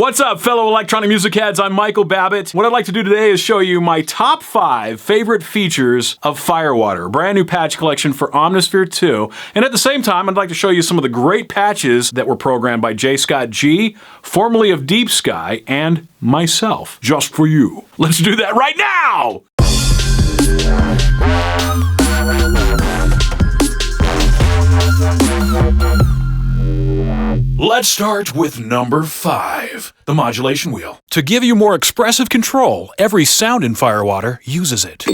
What's up, fellow electronic music heads? I'm Michael Babbitt. What I'd like to do today is show you my top 5 favorite features of Firewater, a brand new patch collection for Omnisphere 2. And at the same time, I'd like to show you some of the great patches that were programmed by J. Scott G., formerly of Deepsky, and myself, just for you. Let's do that right now! Let's start with number 5, the Modulation Wheel. To give you more expressive control, every sound in Firewater uses it.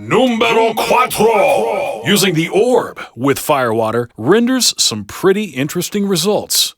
Numero 4! Using the orb with Firewater renders some pretty interesting results.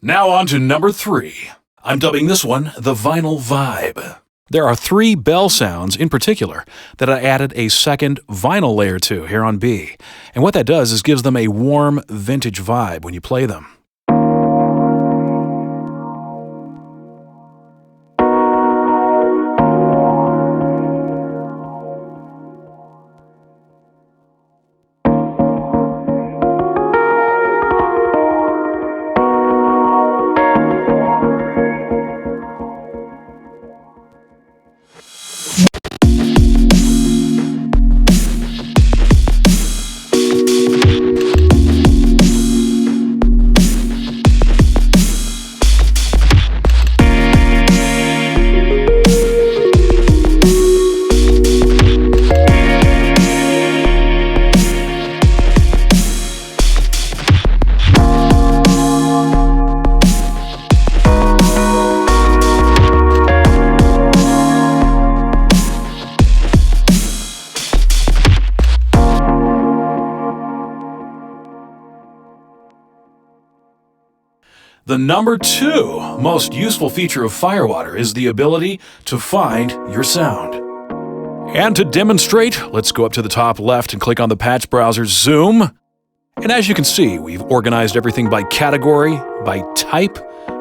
Now on to number 3. I'm dubbing this one the Vinyl Vibe. There are 3 bell sounds in particular that I added a second vinyl layer to here on B. And what that does is gives them a warm, vintage vibe when you play them. The number 2 most useful feature of Firewater is the ability to find your sound. And to demonstrate, let's go up to the top left and click on the patch browser Zoom. And as you can see, we've organized everything by category, by type,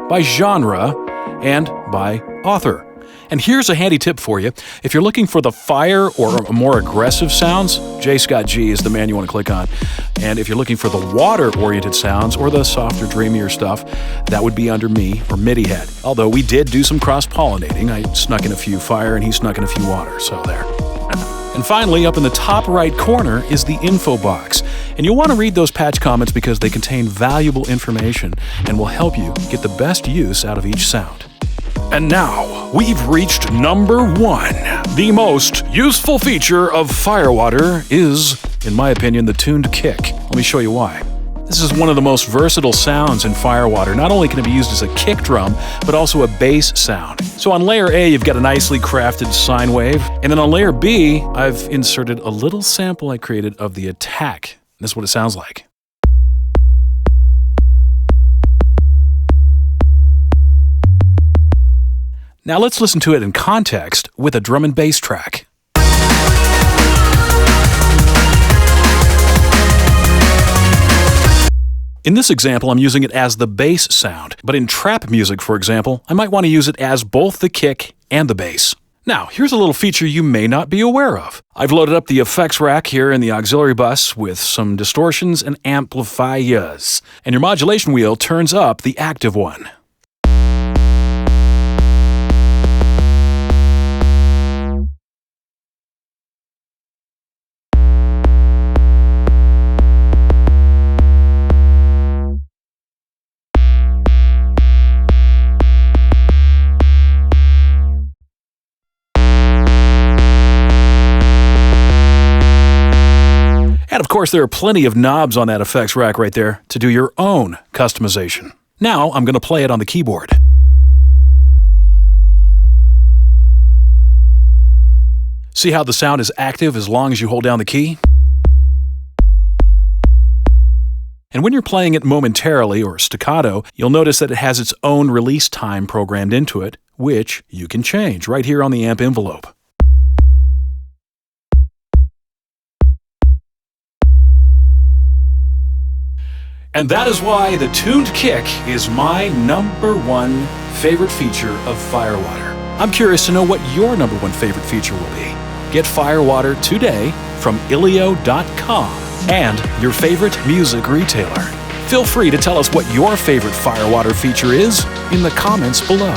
by genre, and by author. And here's a handy tip for you. If you're looking for the fire or more aggressive sounds, J. Scott G is the man you want to click on. And if you're looking for the water-oriented sounds or the softer, dreamier stuff, that would be under me or MIDIhead. Although we did do some cross-pollinating. I snuck in a few fire and he snuck in a few water, so there. And finally, up in the top right corner is the info box. And you'll want to read those patch comments because they contain valuable information and will help you get the best use out of each sound. And now, we've reached number 1. The most useful feature of Firewater is, in my opinion, the tuned kick. Let me show you why. This is one of the most versatile sounds in Firewater. Not only can it be used as a kick drum, but also a bass sound. So on layer A, you've got a nicely crafted sine wave. And then on layer B, I've inserted a little sample I created of the attack. This is what it sounds like. Now let's listen to it in context with a drum and bass track. In this example, I'm using it as the bass sound, but in trap music, for example, I might want to use it as both the kick and the bass. Now, here's a little feature you may not be aware of. I've loaded up the effects rack here in the auxiliary bus with some distortions and amplifiers, and your modulation wheel turns up the active one. And of course, there are plenty of knobs on that effects rack right there to do your own customization. Now, I'm going to play it on the keyboard. See how the sound is active as long as you hold down the key? And when you're playing it momentarily or staccato, you'll notice that it has its own release time programmed into it, which you can change right here on the amp envelope. And that is why the tuned kick is my number 1 favorite feature of Firewater. I'm curious to know what your number 1 favorite feature will be. Get Firewater today from ilio.com and your favorite music retailer. Feel free to tell us what your favorite Firewater feature is in the comments below.